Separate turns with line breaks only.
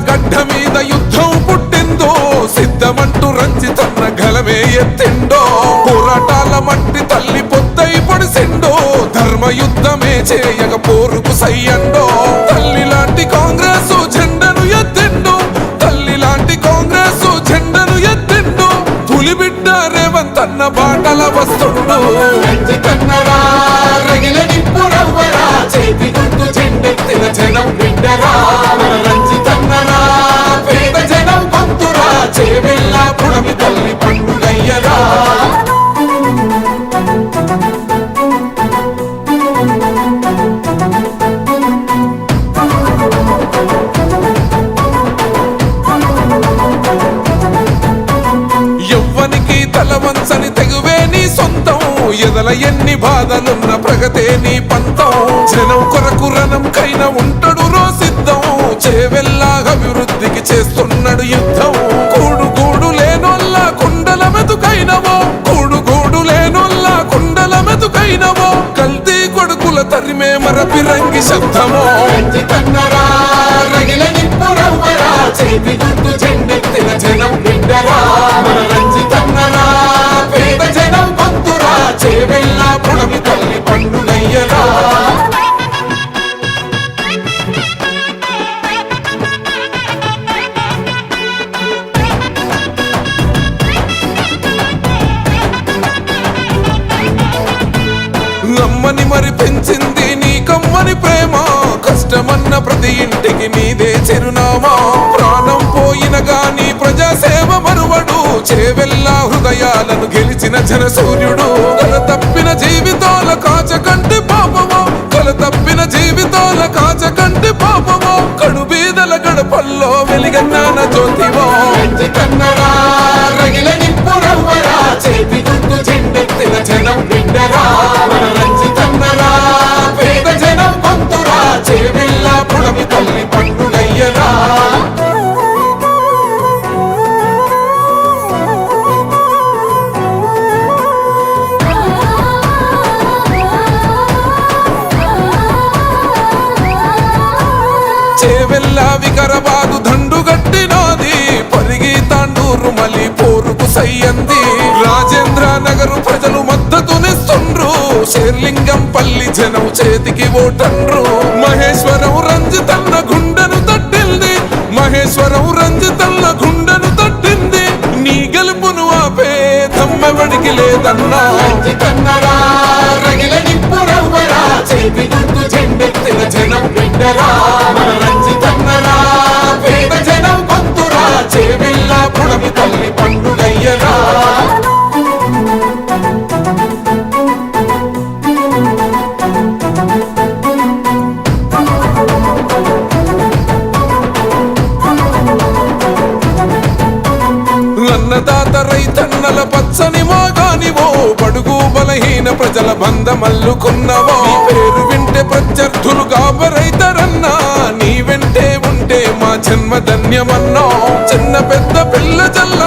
గడ్డ మీద యుద్ధం పుట్టిందో సిద్ధమంటూ రంజితన్న గలమే ఎత్తిండో పోరాటాల మట్టి తల్లి పొద్దై పొడిసిండో ధర్మ యుద్ధమే చేయక పోరుకు సయ్యండో తల్లి లాంటి కాంగ్రెస్ జెండను ఎత్తిండో తల్లి లాంటి కాంగ్రెస్ జెండను ఎత్తిండో పులిబిడ్డ రేవంత్ అన్న బాటల వస్తుండో రంజితన్నరా రగిల నిప్పు రవ్వరా చేతి గుర్తు జెండెత్తిన జనం బిడ్డరా రంజితన్నరా పేద జనం పంతురా చేవెల్లా పుడమి తల్లి పండుగయ్యరా యవ్వనికి తలవంచని తెగువే నీ సొంతం ఎదల ఎన్ని బాధలున్న ప్రగతే నీ పంతం జనం కొరకు రణంకైనా ఉంటాడు రోసిద్ధం చేవెల్లా అభివృద్ధికి చేస్తున్నాడు యుద్ధం కూడు లేనోళ్ళ కుండల మెతుకైనవో కూడు లేనోళ్ళ కుండల మెతుకైనవో కల్తీ కొడుకుల తరిమే మరపిరంగి శబ్దమో రంజితన్నరా రగిల నిప్పు రవ్వరా చేతి గుర్తు జెండెత్తిన జనం బిడ్డరా రంజితన్నరా పేద జనం పంతురా చేవెల్లా పుడమి తల్లి పండుగయ్యరా అమ్మని మరి పెంచింది నీ కమ్మని ప్రేమ కష్టమన్న ప్రతి ఇంటికి నీదే చిరునామా ప్రాణం పోయిన గాని ప్రజాసేవ మరువడు చేవెల్లా హృదయాలను గెలిచిన జనసూర్యుడు కల తప్పిన జీవితాల కాచకంటి పాపమో కల తప్పిన జీవితాల కాచకంటి పాపమో కడు బీదల గడపల్లో వెలిగన్నాన జ్యోతివో రంజితన్నరా రగిల నిప్పు రవ్వరా చేతి గుర్తు జెండెత్తిన జనం బిడ్డరా రంజితన్నరా పేద జనం పంతురా చేవెల్లా పుడమి తల్లి పండుగయ్యరా చేవెల్లా వికరబాదు దండుగట్టినాది పరిగి తాండూరు మలి పోరుకు సయ్యంది రాజేంద్ర నగరు ప్రజలు మద్దతునిస్తుండ్రు శేర్లింగం పల్లి జనం చేతికి ఓటండ్రు మహేశ్వరం రంజితన్న గుండెను తట్టింది మహేశ్వరం రంజితన్న గుండెను తట్టింది నీ గెలుపును ఆపే తమ్మెవడికి లేదన్నా రంజితన్నరా రగిల నిప్పు రవ్వరా చేతి గుర్తు జెండెత్తిన జనం బిడ్డరా రంజితన్నరా పేద జనం పంతురా చేవెల్లా పుడమి తల్లి పండుగయ్యరా అన్నదాత రైతన్నల పచ్చని మోగానివో బడుగు బలహీన ప్రజల బంధమల్లుకున్నవో పేరు వింటే ప్రత్యర్థులు గాబరైతరన్నా నీ వెంటే ఉంటే మా జన్మ ధన్యమన్నో చిన్న పెద్ద పిల్ల జల్ల